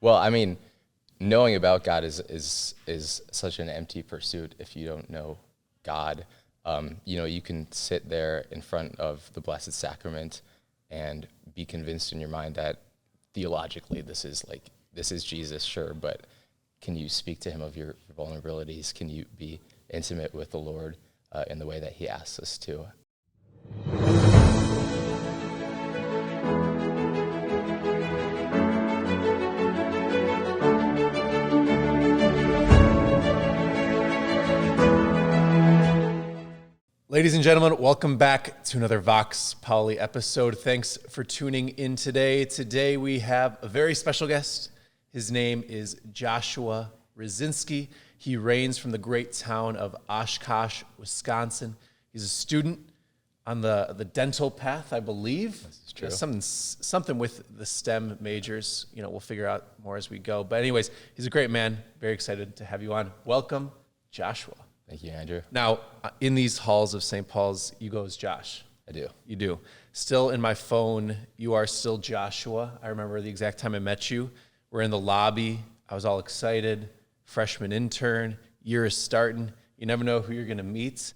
Well, I mean, knowing about God is such an empty pursuit if you don't know God. You can sit there in front of the Blessed Sacrament and be convinced in your mind that theologically this is Jesus, sure, but can you speak to him of your vulnerabilities? Can you be intimate with the Lord in the way that he asks us to? Ladies and gentlemen, welcome back to another Vox Pauli episode. Thanks for tuning in today. Today we have a very special guest. His name is Joshua Rucinski. He reigns from the great town of Oshkosh, Wisconsin. He's a student on the dental path, I believe. This is true. Something with the STEM majors. We'll figure out more as we go. But anyways, he's a great man. Very excited to have you on. Welcome, Joshua. Thank you, Andrew. Now, in these halls of St. Paul's, you go as Josh. I do. You do. Still in my phone, you are still Joshua. I remember the exact time I met you. We're in the lobby. I was all excited. Freshman intern. Year is starting. You never know who you're going to meet.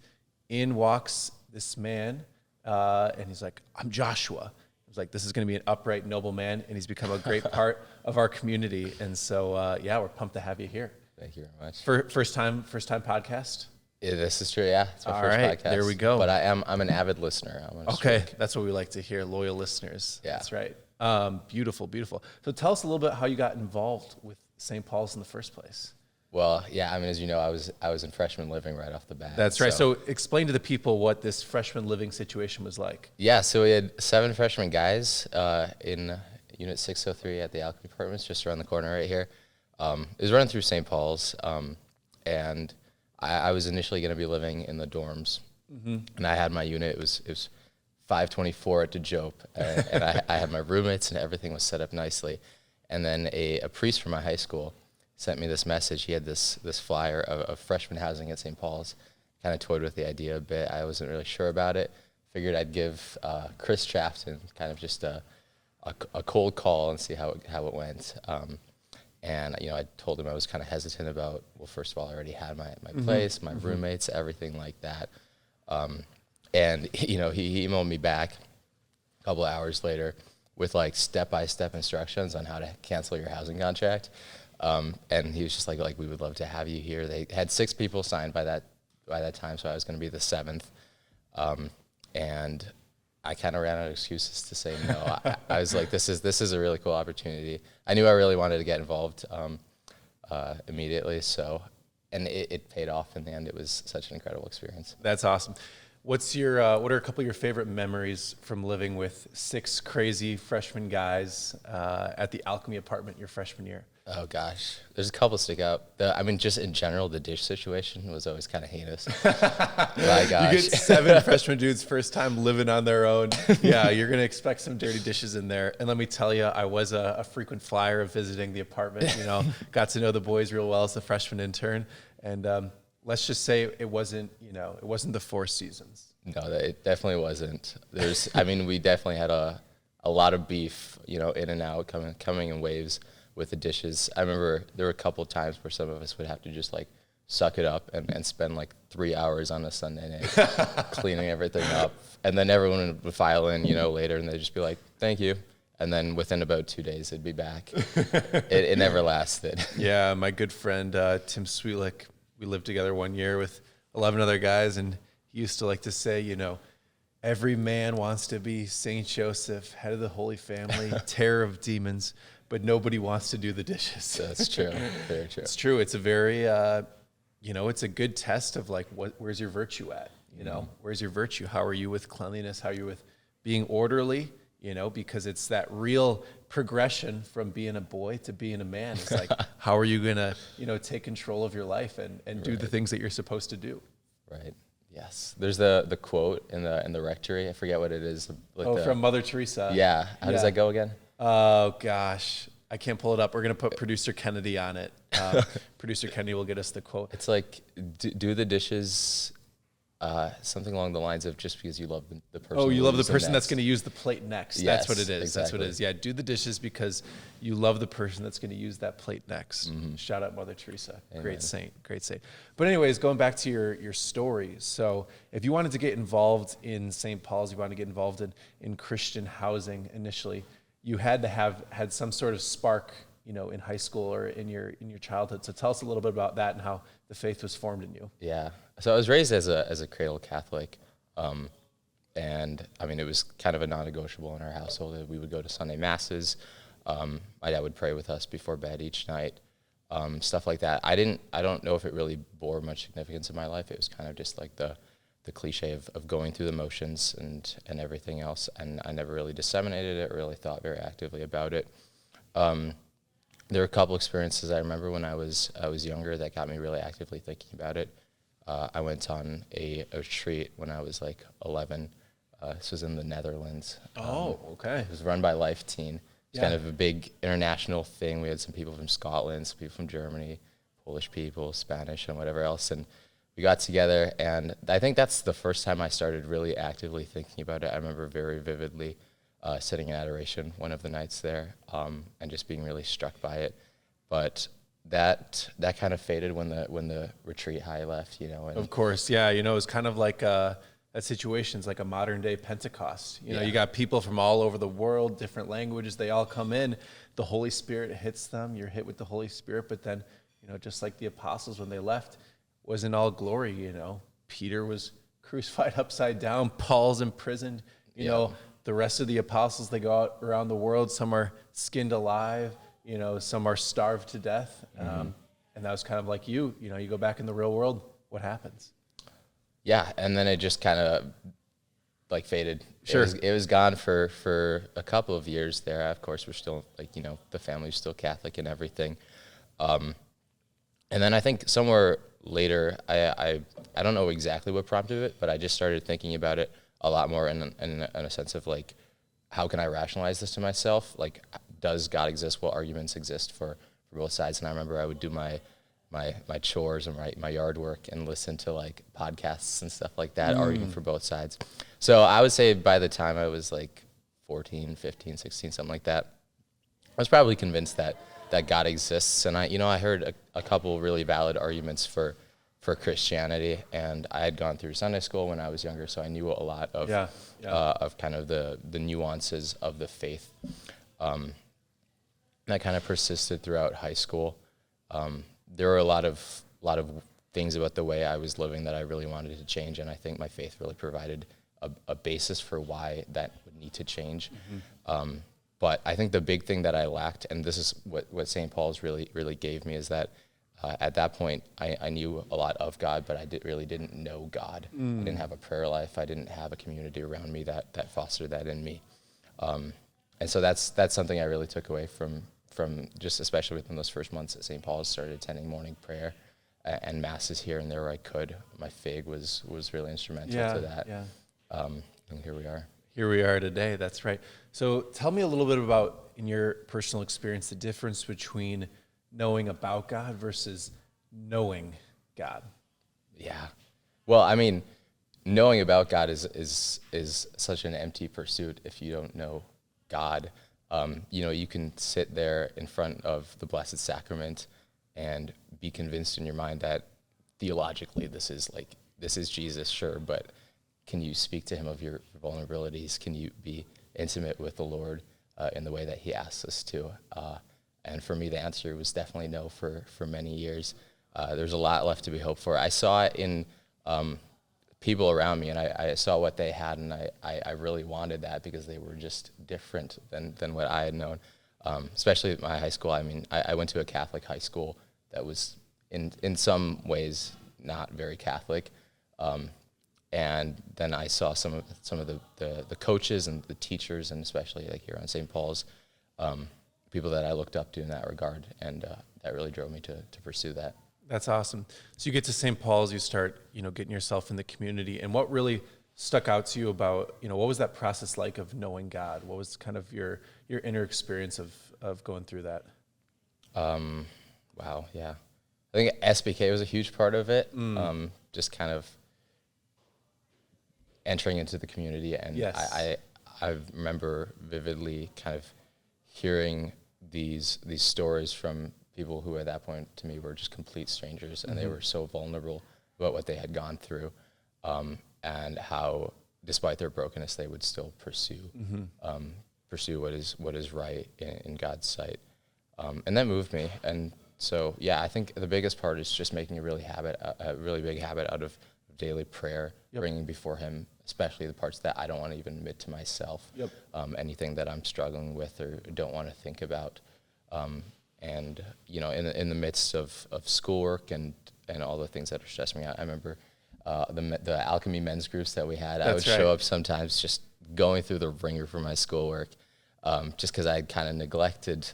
In walks this man, and he's like, "I'm Joshua." I was like, "This is going to be an upright, noble man," and he's become a great part of our community. And so, we're pumped to have you here. Thank you very much. First time podcast? Yeah, this is true, yeah. It's my All first right, podcast. there we go. But I'm an avid listener. Okay, that's what we like to hear, loyal listeners. Yeah. That's right. Beautiful. So tell us a little bit how you got involved with St. Paul's in the first place. Well, yeah, I mean, as you know, I was in freshman living right off the bat. That's right. So explain to the people what this freshman living situation was like. Yeah, so we had 7 freshman guys in Unit 603 at the Alchemy Apartments, just around the corner right here. It was running through St. Paul's, and I was initially going to be living in the dorms, and I had my unit. It was 524 at DeJope, and I had my roommates, and everything was set up nicely. And then a priest from my high school sent me this message. He had this flyer of freshman housing at St. Paul's. Kind of toyed with the idea a bit. I wasn't really sure about it. Figured I'd give Chris Chafton kind of just a cold call and see how it went. And, I told him I was kind of hesitant about, well, first of all, I already had my place, my roommates, everything like that. And, he emailed me back a couple of hours later with, step-by-step instructions on how to cancel your housing contract. And he was just like, we would love to have you here. They had 6 people signed by that time, so I was going to be the 7th. And I kind of ran out of excuses to say no. I was like, this is a really cool opportunity. I knew I really wanted to get involved immediately, and it paid off in the end. It was such an incredible experience. That's awesome. What are a couple of your favorite memories from living with 6 crazy freshman guys at the Alchemy Apartment your freshman year? Oh, gosh. There's a couple stick out. Just in general, the dish situation was always kind of heinous. My gosh. You get 7 freshman dudes first time living on their own. Yeah, you're going to expect some dirty dishes in there. And let me tell you, I was a frequent flyer of visiting the apartment. Got to know the boys real well as a freshman intern. And let's just say it wasn't the 4 seasons. No, it definitely wasn't. We definitely had a lot of beef, in and out, coming in waves with the dishes. I remember there were a couple of times where some of us would have to just suck it up and spend 3 hours on a Sunday night cleaning everything up. And then everyone would file in, later, and they'd just be like, "Thank you." And then within about 2 days, it'd be back. It never lasted. Yeah, my good friend Tim Sweetlick, we lived together one year with 11 other guys, and he used to like to say, every man wants to be Saint Joseph, head of the Holy Family, terror of demons, but nobody wants to do the dishes. That's true. Very true. It's true. It's a very, it's a good test of where's your virtue at? Where's your virtue? How are you with cleanliness? How are you with being orderly? Because it's that real progression from being a boy to being a man. It's how are you going to, take control of your life and do the things that you're supposed to do? Right. Yes. There's the quote in the rectory. I forget what it is. From Mother Teresa. Yeah. How does that go again? Oh, gosh. I can't pull it up. We're going to put Producer Kennedy on it. Producer Kennedy will get us the quote. It's do the dishes something along the lines of just because you love the person. Oh, you love the who's person that's next. going to use the plate next. Yes, That's what it is. exactly. That's what it is. Yeah, do the dishes because you love the person that's going to use that plate next. Shout out Mother Teresa. Amen. Great saint. But anyways, going back to your story. So if you wanted to get involved in St. Paul's, you wanted to get involved in Christian housing initially, you had to have had some sort of spark, in high school or in your childhood. So tell us a little bit about that and how the faith was formed in you. Yeah. So I was raised as a cradle Catholic, and I mean it was kind of a non-negotiable in our household that we would go to Sunday masses. My dad would pray with us before bed each night, stuff like that. I don't know if it really bore much significance in my life. It was kind of just like the cliche of going through the motions and everything else, and I never really disseminated it or really thought very actively about it. There were a couple experiences I remember when I was younger that got me really actively thinking about it. I went on a retreat when I was like 11. This was in the Netherlands. Okay. It was run by Life Teen. It's kind of a big international thing. We had some people from Scotland, some people from Germany, Polish people, Spanish, and whatever else. And we got together, and I think that's the first time I started really actively thinking about it. I remember very vividly sitting in adoration one of the nights there, and just being really struck by it. But that kind of faded when the retreat high left, And Of course, yeah. It's kind of like that situation's like a modern day Pentecost. You got people from all over the world, different languages. They all come in. The Holy Spirit hits them. You're hit with the Holy Spirit. But then, just like the apostles when they left, wasn't all glory. Peter was crucified upside down. Paul's imprisoned. The rest of the apostles, they go out around the world. Some are skinned alive. Some are starved to death. And that was kind of like you go back in the real world, what happens? Yeah, and then it just kind of like faded. Sure. It was gone for a couple of years there. Of course, we're still the family's still Catholic and everything. And then I think somewhere later, I don't know exactly what prompted it, but I just started thinking about it a lot more in a sense of like, how can I rationalize this to myself? Like, does God exist? What arguments exist for both sides? And I remember I would do my chores and my yard work and listen to like podcasts and stuff like that, arguing for both sides. So I would say by the time I was like 14, 15, 16, something like that, I was probably convinced that God exists. And I heard a couple really valid arguments for Christianity, and I had gone through Sunday school when I was younger, so I knew a lot of of kind of the nuances of the faith. That kind of persisted throughout high school. There were a lot of things about the way I was living that I really wanted to change, and I think my faith really provided a basis for why that would need to change. But I think the big thing that I lacked, and this is what St. Paul's really gave me, is that at that point I knew a lot of God, but I really didn't know God. I didn't have a prayer life. I didn't have a community around me that fostered that in me. And so that's something I really took away from just especially within those first months at St. Paul's. Started attending morning prayer and masses here and there where I could. My FIG was really instrumental to that. Yeah. And here we are. Here we are today. That's right. So tell me a little bit about, in your personal experience, the difference between knowing about God versus knowing God. Yeah. Well, I mean, knowing about God is such an empty pursuit if you don't know God. You can sit there in front of the Blessed Sacrament and be convinced in your mind that theologically this is Jesus, sure, but can you speak to him of your vulnerabilities? Can you be intimate with the Lord in the way that he asks us to? And for me, the answer was definitely no for many years. There's a lot left to be hoped for. I saw it in people around me, and I saw what they had, and I really wanted that because they were just different than what I had known, especially at my high school. I mean, I went to a Catholic high school that was in some ways not very Catholic, and then I saw some of the coaches and the teachers, and especially like here on St. Paul's, people that I looked up to in that regard, and that really drove me to pursue that. That's awesome. So you get to St. Paul's, you start, getting yourself in the community, and what really stuck out to you about, what was that process like of knowing God? What was kind of your inner experience of going through that? Wow, yeah. I think SBK was a huge part of it. Just kind of entering into the community. And Yes. I remember vividly kind of hearing these stories from people who at that point to me were just complete strangers, and they were so vulnerable about what they had gone through, and how despite their brokenness they would still pursue what is right in God's sight. And that moved me. And so, yeah, I think the biggest part is just making a really big habit out of daily prayer, bringing before Him, especially the parts that I don't want to even admit to myself, anything that I'm struggling with or don't want to think about. And, in the midst of schoolwork and all the things that are stressing me out, I remember the alchemy men's groups that we had. I would show up sometimes just going through the ringer for my schoolwork, just because I had kind of neglected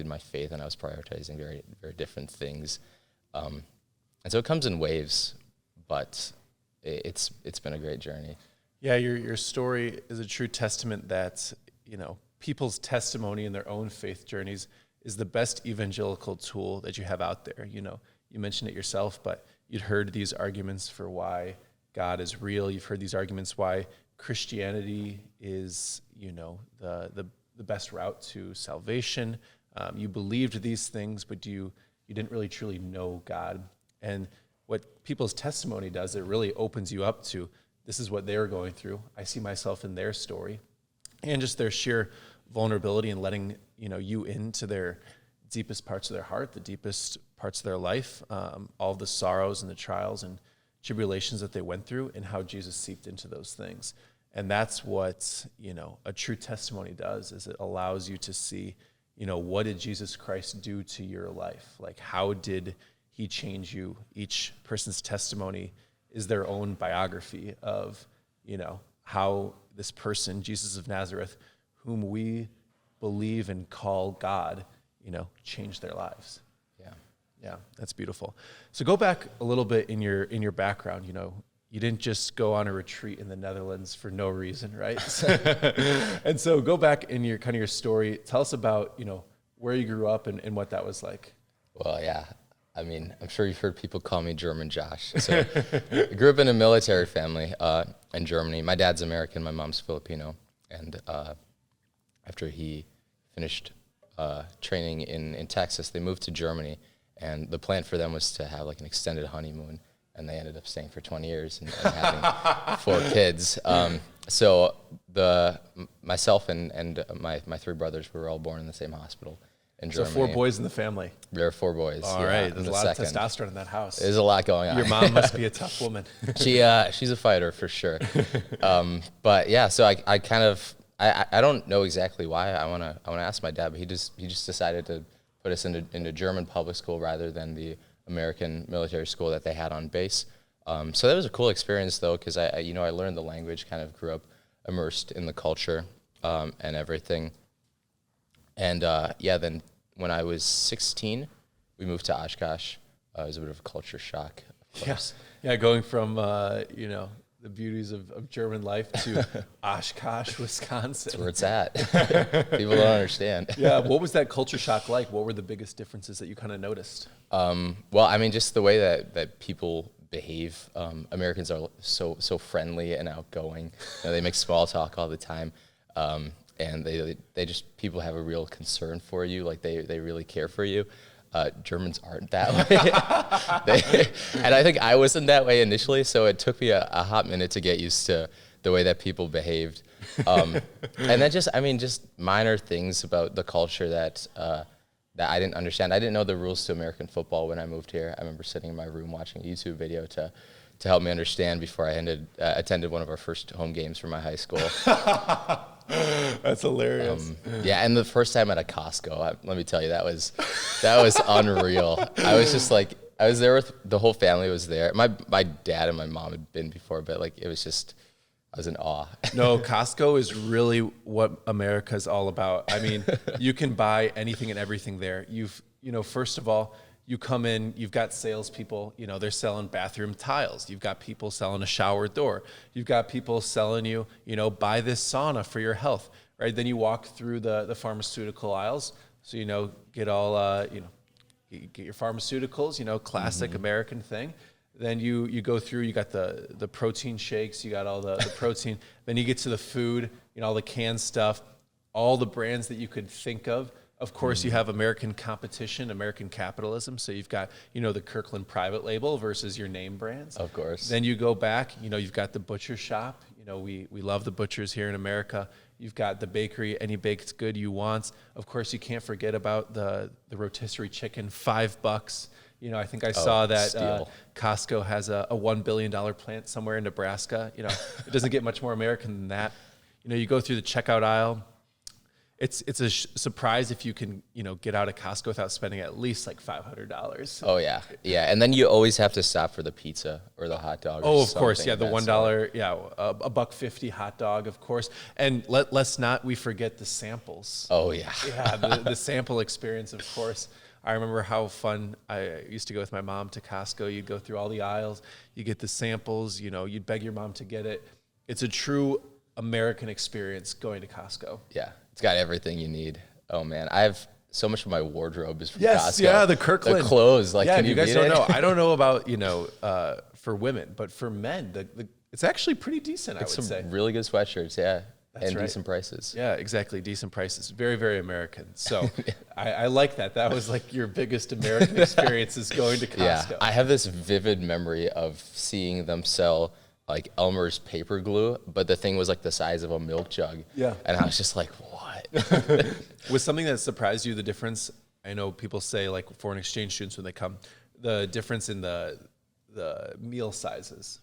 my faith, and I was prioritizing very, very different things. And so it comes in waves, but it's been a great journey. Yeah, your story is a true testament that, people's testimony in their own faith journeys is the best evangelical tool that you have out there. You mentioned it yourself, but you'd heard these arguments for why God is real. You've heard these arguments why Christianity is, the best route to salvation. You believed these things, but you didn't really truly know God. And what people's testimony does, it really opens you up to, this is what they were going through. I see myself in their story. And just their sheer vulnerability and letting, you into their deepest parts of their heart, the deepest parts of their life, all the sorrows and the trials and tribulations that they went through, and how Jesus seeped into those things. And that's what, a true testimony does, is it allows you to see, what did Jesus Christ do to your life? Like, how did He change you? Each person's testimony is their own biography of, how this person, Jesus of Nazareth, whom we believe and call God, changed their lives. Yeah, that's beautiful. So go back a little bit in your background. You didn't just go on a retreat in the Netherlands for no reason, right? And so go back in your story. Tell us about, where you grew up and what that was like. Well, yeah. I mean, I'm sure you've heard people call me German Josh. So I grew up in a military family in Germany. My dad's American, my mom's Filipino. And after he finished training in Texas, they moved to Germany. And the plan for them was to have like an extended honeymoon. And they ended up staying for 20 years and having 4 kids. So myself and my 3 brothers were all born in the same hospital in Germany. So 4 boys in the family. There are 4 boys. All right, there's a lot of testosterone in that house. There's a lot going on. Your mom must be a tough woman. She's a fighter for sure. But yeah, so I kind of I don't know exactly why. I wanna ask my dad, but he just decided to put us into German public school rather than the American military school that they had on base. So that was a cool experience though, because I learned the language, kind of grew up immersed in the culture and everything. And then when I was 16, we moved to Oshkosh. It was a bit of a culture shock, of course. Yeah, going from the beauties of German life to Oshkosh, Wisconsin. That's where it's at. People don't understand. Yeah, what was that culture shock like? What were the biggest differences that you kind of noticed? Well, I mean, just the way that people behave. Americans are so friendly and outgoing. They make small talk all the time, and they just, people have a real concern for you. Like they really care for you. Germans aren't that way. And I think I wasn't that way initially, so it took me a hot minute to get used to the way that people behaved. And then just minor things about the culture that I didn't understand. I didn't know the rules to American football when I moved here. I remember sitting in my room watching a YouTube video to help me understand before I attended one of our first home games for my high school. That's hilarious. Yeah, and the first time at a Costco, let me tell you, that was unreal. I was just like, I was there with the whole family was there. My dad and my mom had been before, but like it was just, I was in awe. No, Costco is really what America's all about. I mean, you can buy anything and everything there. First of all, you come in, you've got salespeople, they're selling bathroom tiles. You've got people selling a shower door. You've got people selling you, buy this sauna for your health, right? Then you walk through the pharmaceutical aisles. So, get all, get your pharmaceuticals, classic American thing. Then you go through, you got the protein shakes, you got all the protein. Then you get to the food, all the canned stuff, all the brands that you could think of. Of course, you have American competition, American capitalism. So you've got, the Kirkland private label versus your name brands. Of course. Then you go back, you've got the butcher shop. We love the butchers here in America. You've got the bakery, any baked good you want. Of course, you can't forget about the rotisserie chicken, $5. I think I saw that Costco has a $1 billion plant somewhere in Nebraska. It doesn't get much more American than that. You go through the checkout aisle. It's a surprise if you can, get out of Costco without spending at least like $500. Oh yeah. Yeah. And then you always have to stop for the pizza or the hot dog. Oh, of course. Yeah. The $1. Yeah. A $1.50 hot dog, of course. And let's not, we forget the samples. Oh yeah. Yeah. The sample experience, of course. I remember how fun I used to go with my mom to Costco. You'd go through all the aisles, you get the samples, you'd beg your mom to get it. It's a true American experience going to Costco. Yeah. It's got everything you need. Oh man, I have so much of my wardrobe is from Yes, Costco. yeah, the Kirkland. The clothes, like, yeah, can you you guys beat don't it? know. I don't know about, for women, but for men, it's actually pretty decent, I would Some say. really good sweatshirts, yeah. That's right. Decent prices. Yeah, exactly. Decent prices. Very, very American. So I like that. That was like your biggest American experience is going to Costco. Yeah, I have this vivid memory of seeing them sell like Elmer's paper glue, but the thing was like the size of a milk jug. Yeah. And I was just like, what? Was something that surprised you the difference? I know people say like foreign exchange students when they come, the difference in the meal sizes.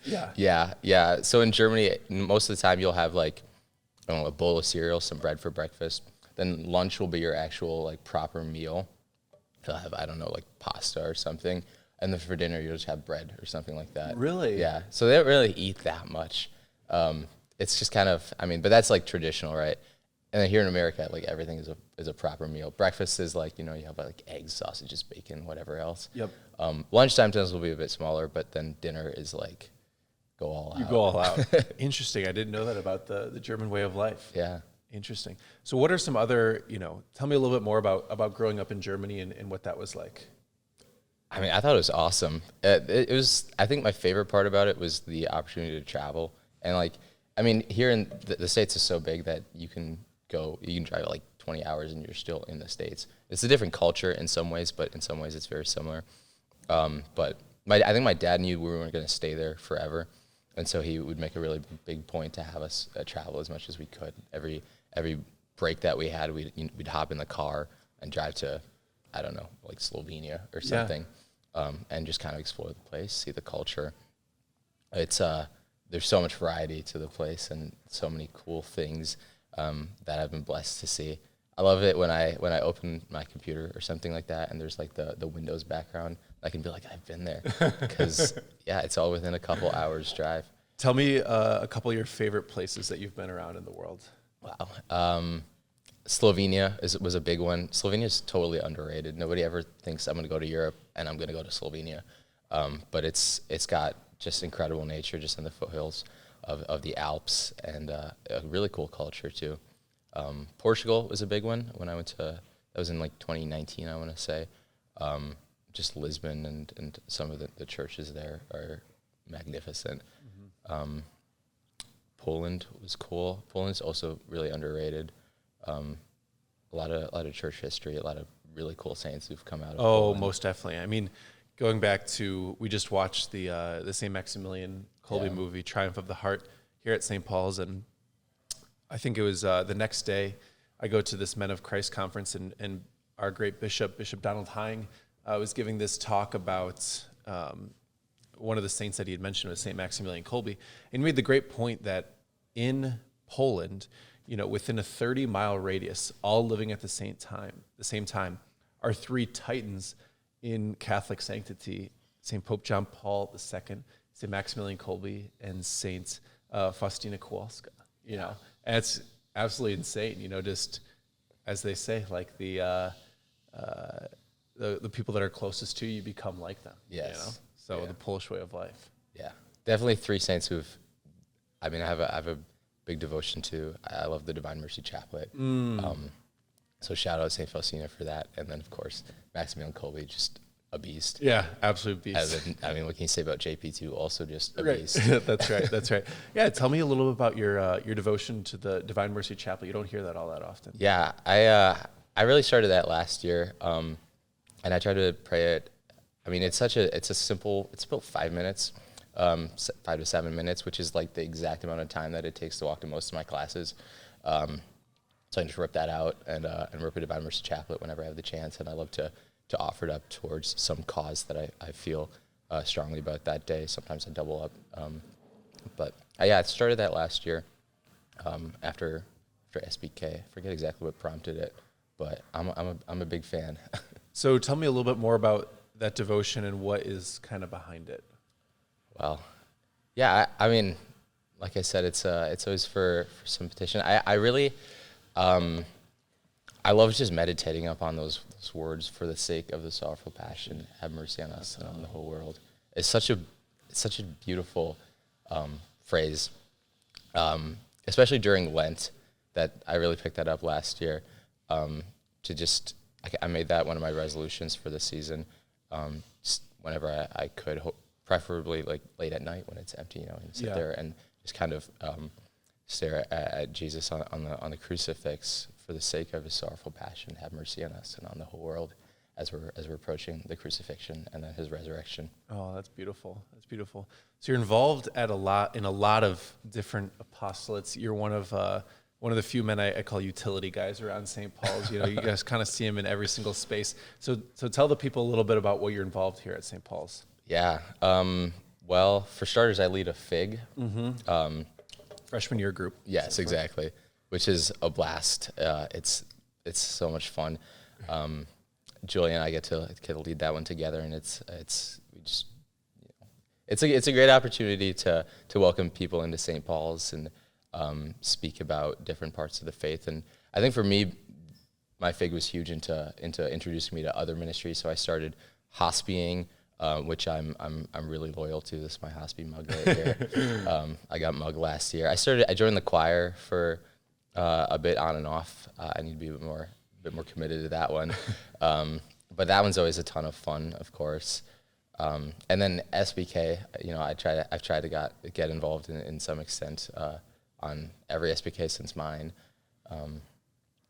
Yeah. So in Germany, most of the time you'll have like, I don't know, a bowl of cereal, some bread for breakfast. Then lunch will be your actual like proper meal. You'll have, I don't know, like pasta or something. And then for dinner, you'll just have bread or something like that. Really? Yeah. So they don't really eat that much. It's just kind of, but that's like traditional, right? And then here in America, like everything is a proper meal. Breakfast is like, you have like eggs, sausages, bacon, whatever else. Yep. Lunchtime tends will be a bit smaller, but then dinner is like, go all out. You go all out. Interesting. I didn't know that about the German way of life. Yeah. Interesting. So what are some other, tell me a little bit more about growing up in Germany and what that was like. I thought it was awesome. It was, I think my favorite part about it was the opportunity to travel. And like, here in the States is so big that you can drive like 20 hours and you're still in the States. It's a different culture in some ways, but in some ways it's very similar. But I think my dad knew we weren't going to stay there forever. And so he would make a really big point to have us travel as much as we could. Every break that we had, we'd hop in the car and drive to, I don't know, like Slovenia or something, and just kind of explore the place, see the culture. It's there's so much variety to the place and so many cool things that I've been blessed to see. I love it when I open my computer or something like that, and there's like the Windows background. I can be like, I've been there, because it's all within a couple hours drive. Tell me a couple of your favorite places that you've been around in the world. Wow. Slovenia was a big one. Slovenia is totally underrated. Nobody ever thinks I'm going to go to Europe and I'm going to go to Slovenia. But it's got just incredible nature just in the foothills of the Alps, and a really cool culture too. Portugal was a big one when I went to, that was in like 2019, I want to say. Just Lisbon and some of the churches there are magnificent. Mm-hmm. Poland was cool. Poland's also really underrated. A lot of church history, a lot of really cool saints who've come out of Poland. Most definitely. Going back to, we just watched the St. Maximilian Kolbe movie, Triumph of the Heart, here at St. Paul's, and I think it was the next day I go to this Men of Christ conference, and our great Bishop Donald Hine, was giving this talk about one of the saints that he had mentioned was St. Maximilian Kolbe, and he made the great point that in Poland, within a 30-mile radius, all living at the same time, are three titans in Catholic sanctity: St. Pope John Paul II, St. Maximilian Kolbe, and St. Faustina Kowalska. And it's absolutely insane. Just as they say, like the people that are closest to you become like them. Yes. So the Polish way of life. Yeah, definitely three saints who've. I have a big devotion to. I love the Divine Mercy Chaplet. So shout out St. Faustina for that, and then of course Maximilian Kolbe, just a beast. Yeah, absolute beast. I mean, what can you say about JP2? Also just a Right. beast. That's right. That's right. Yeah, tell me a little bit about your devotion to the Divine Mercy Chapel. You don't hear that all that often. Yeah, I really started that last year, and I try to pray it. I mean, it's about 5 minutes, 5 to 7 minutes, which is like the exact amount of time that it takes to walk to most of my classes. So I just rip that out and rip a Divine Mercy Chaplet whenever I have the chance, and I love to offer it up towards some cause that I feel strongly about that day. Sometimes I double up, but I started that last year after SBK. I forget exactly what prompted it, but I'm a big fan. So tell me a little bit more about that devotion and what is kind of behind it. Well, yeah, I mean, like I said, it's always for some petition. I really I love just meditating upon those words, for the sake of the sorrowful passion, have mercy on us and on the whole world. It's such a beautiful phrase, especially during Lent, that I really picked that up last year. I made that one of my resolutions for the season. Just whenever I could, preferably like late at night when it's empty, and sit there and just kind of stare at Jesus on the crucifix, for the sake of his sorrowful passion, have mercy on us and on the whole world, as we're approaching the crucifixion and then his resurrection. Oh, that's beautiful. That's beautiful. So you're involved in a lot of different apostolates. You're one of the few men I call utility guys around St. Paul's. You guys kind of see him in every single space. So tell the people a little bit about what you're involved here at St. Paul's. Yeah. Well, for starters, I lead a FIG. Freshman year group. Yes, exactly. Which is a blast. It's so much fun. Julia and I get to lead that one together, and it's a great opportunity to welcome people into St. Paul's and speak about different parts of the faith. And I think for me, my FIG was huge into introducing me to other ministries. So I started hospying, which I'm really loyal to. This is my hospy mug right here. I got mug last year. I joined the choir for a bit on and off. I need to be a bit more committed to that one. But that one's always a ton of fun, of course. And then SBK, I've tried to get involved in some extent on every SBK since mine.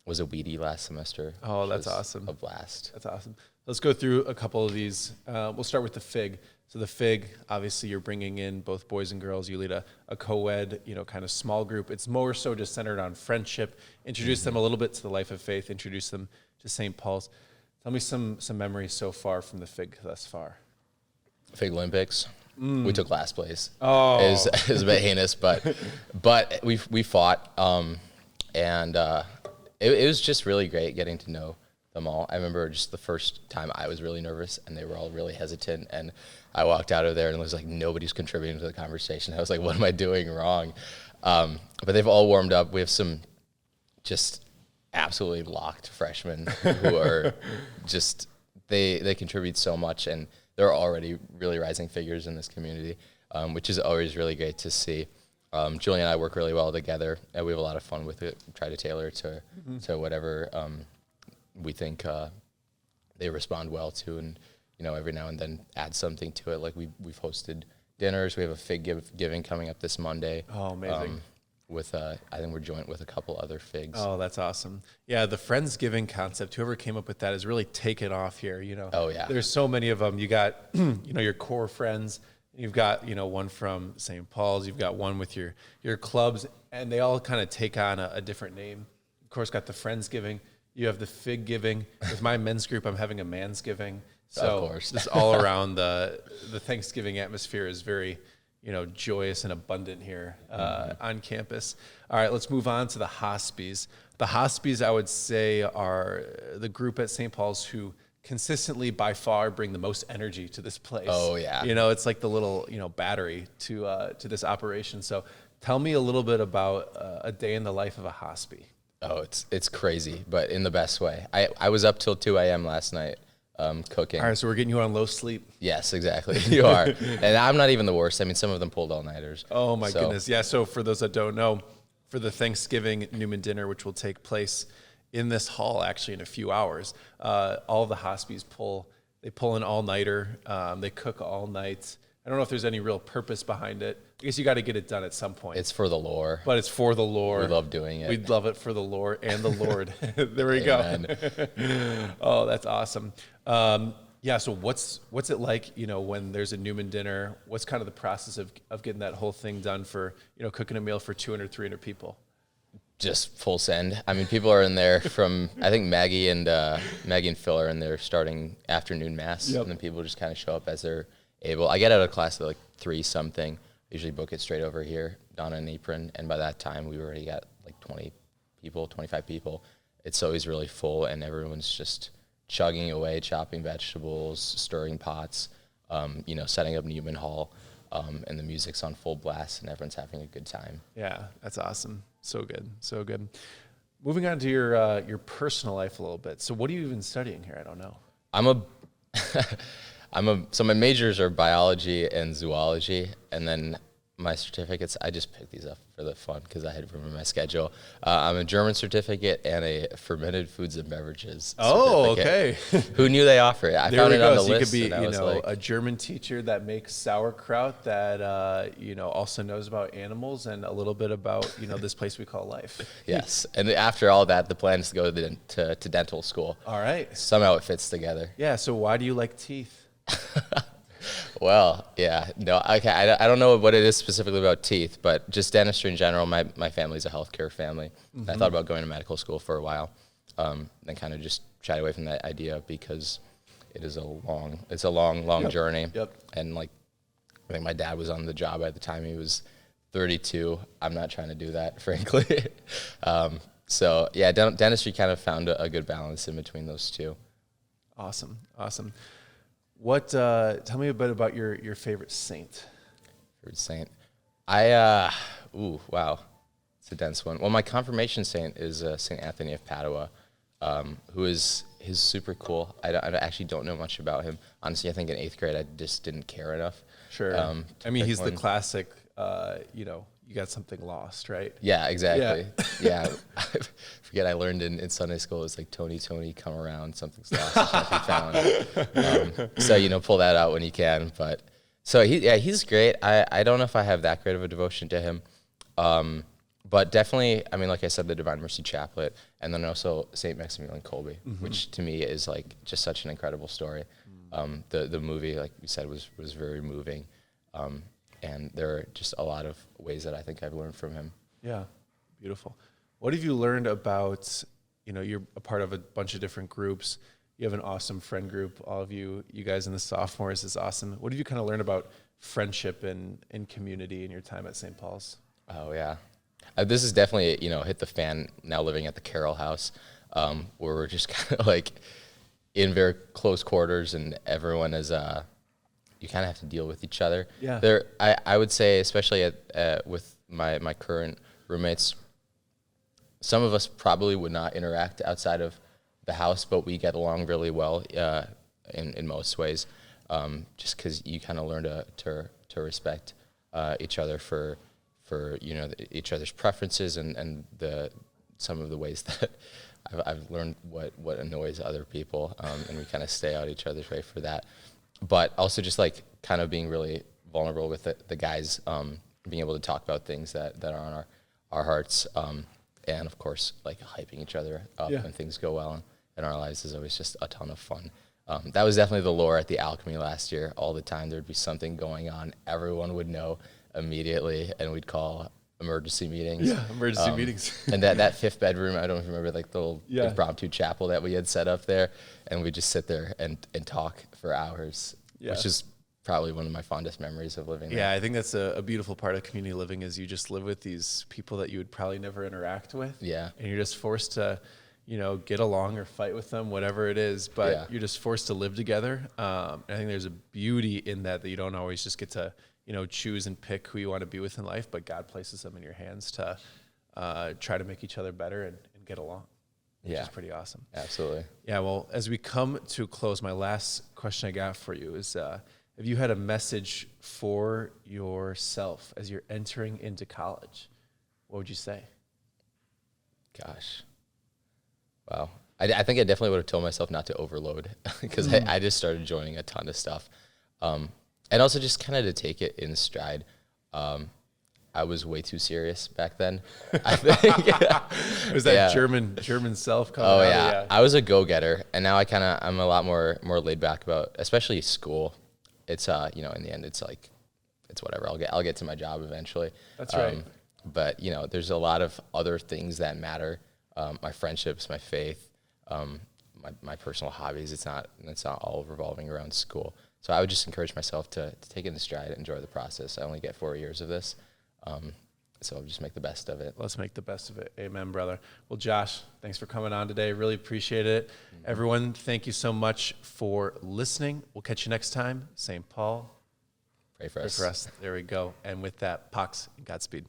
Was a weedy last semester. Oh, that's awesome. A blast. That's awesome. Let's go through a couple of these. We'll start with the FIG. So the FIG, obviously you're bringing in both boys and girls. You lead a co-ed, kind of small group. It's more so just centered on friendship. Introduce them a little bit to the life of faith. Introduce them to St. Paul's. Tell me some memories so far from the FIG thus far. FIG Olympics. We took last place. Oh, it was a bit heinous, but we fought, and it was just really great getting to know them all. I remember just the first time I was really nervous, and they were all really hesitant, and I walked out of there and it was like nobody's contributing to the conversation. I was like, what am I doing wrong? But they've all warmed up. We have some just absolutely locked freshmen who are just they contribute so much, and they're already really rising figures in this community, which is always really great to see. Julie and I work really well together, and we have a lot of fun with it. We try to tailor to whatever we think they respond well to, and every now and then add something to it. Like we've hosted dinners. We have a FIG giving coming up this Monday. Oh, amazing. With I think we're joint with a couple other FIGs. Oh, that's awesome. Yeah, the Friendsgiving concept, whoever came up with that has really taken off here. Oh, yeah. There's so many of them. You got, your core friends. You've got, one from St. Paul's. You've got one with your clubs, and they all kind of take on a different name. Of course, got the Friendsgiving. You have the FIG giving. With my men's group, I'm having a Mansgiving. So of course. just all around the Thanksgiving atmosphere is very, joyous and abundant here on campus. All right, let's move on to the Hospies. The Hospies, I would say, are the group at St. Paul's who consistently, by far, bring the most energy to this place. Oh, yeah. It's like the little, battery to this operation. So tell me a little bit about a day in the life of a Hospie. Oh, it's crazy, but in the best way. I was up till 2 a.m. last night cooking. All right, so we're getting you on low sleep. Yes, exactly. You are. And I'm not even the worst. I mean, some of them pulled all-nighters. Oh, my goodness. Yeah, so for those that don't know, for the Thanksgiving Newman dinner, which will take place in this hall actually in a few hours, all of the Hospies pull They pull an all-nighter. They cook all night. I don't know if there's any real purpose behind it. I guess you got to get it done at some point. It's for the Lore. But it's for the Lord. We love doing it. We love it for the Lord and the Lord. There we go. Oh, that's awesome. Yeah. So what's it like, when there's a Newman dinner? What's kind of the process of getting that whole thing done for, cooking a meal for 200, 300 people? Just full send. I mean, people are in there from, I think Maggie and Phil are in there starting afternoon mass. Yep. And then people just kind of show up as they're able. I get out of class at like 3 something. Usually book it straight over here, don an apron, and by that time we already got like 20 people, 25 people. It's always really full, and everyone's just chugging away, chopping vegetables, stirring pots, setting up Newman Hall, and the music's on full blast, and everyone's having a good time. Yeah, that's awesome. So good, so good. Moving on to your personal life a little bit. So what are you even studying here? I don't know. So my majors are biology and zoology, and then my certificates, I just picked these up for the fun because I had room in my schedule. I'm a German certificate and a fermented foods and beverages certificate. Okay. Who knew they offer it? I found it on the list. You could be, a German teacher that makes sauerkraut that, also knows about animals and a little bit about, this place we call life. Yes. And after all that, the plan is to go to dental school. All right. Somehow it fits together. Yeah. So why do you like teeth? Well, yeah, no, okay. I don't know what it is specifically about teeth, but just dentistry in general. My family's a healthcare family. Mm-hmm. I thought about going to medical school for a while, then kind of just shied away from that idea because it's a long journey. Yep. And I think my dad was on the job at the time. He was 32. I'm not trying to do that, frankly. So yeah, dentistry kind of found a good balance in between those two. Awesome. What? Tell me a bit about your favorite saint. Favorite saint? Wow, it's a dense one. Well, my confirmation saint is Saint Anthony of Padua, who is super cool. I actually don't know much about him. Honestly, I think in 8th grade I just didn't care enough. Sure. He's the classic. You got something lost, right? Yeah, exactly. Yeah. I forget I learned in Sunday school, it was like, Tony, come around, something's lost, it can't be found. So, pull that out when you can. But so he's great. I don't know if I have that great of a devotion to him. But definitely, like I said, the Divine Mercy Chaplet, and then also St. Maximilian Kolbe, mm-hmm. which to me is like just such an incredible story. The movie, like you said, was very moving. And there are just a lot of ways that I think I've learned from him. Yeah, beautiful. What have you learned about, you're a part of a bunch of different groups. You have an awesome friend group. All of you guys in the sophomores is awesome. What have you kind of learned about friendship and community in your time at St. Paul's? Oh, yeah. This is definitely, hit the fan now living at the Carroll House, where we're just kind of like in very close quarters, and everyone is... you kind of have to deal with each other. Yeah. I would say, especially with my current roommates, some of us probably would not interact outside of the house, but we get along really well in most ways, just because you kind of learn to respect each other for each other's preferences and some of the ways that I've learned what annoys other people, and we kind of stay out each other's way for that. But also just kind of being really vulnerable with the guys, being able to talk about things that are on our hearts, and of course hyping each other up when things go well in our lives is always just a ton of fun. That was definitely the lore at the Alchemy last year. All the time there'd be something going on, everyone would know immediately, and we'd call emergency meetings. Yeah, emergency meetings. And that fifth bedroom, I don't remember, the little impromptu chapel that we had set up there, and we just sit there and talk for hours, which is probably one of my fondest memories of living there. Yeah, I think that's a beautiful part of community living, is you just live with these people that you would probably never interact with. Yeah. And you're just forced to, get along or fight with them, whatever it is, but you're just forced to live together. I think there's a beauty in that you don't always just get to, choose and pick who you want to be with in life, but God places them in your hands to try to make each other better and get along, which is pretty awesome. Absolutely. Yeah, well, as we come to close, my last question I got for you is, if you had a message for yourself as you're entering into college, what would you say? Gosh. Wow. I think I definitely would have told myself not to overload because I just started joining a ton of stuff. And also just kind of to take it in stride. I was way too serious back then. I think. Was that German self coming out? Oh yeah. I was a go-getter, and now I'm a lot more laid back about, especially school. It's in the end, it's like, it's whatever. I'll get to my job eventually. That's right. But there's a lot of other things that matter. My friendships, my faith, my personal hobbies. It's not all revolving around school. So I would just encourage myself to take it in stride, enjoy the process. I only get 4 years of this. So just make the best of it. Let's make the best of it. Amen, brother. Well, Josh, thanks for coming on today. Really appreciate it. Mm-hmm. Everyone, thank you so much for listening. We'll catch you next time. St. Paul. Pray for us. There we go. And with that, Pax, Godspeed.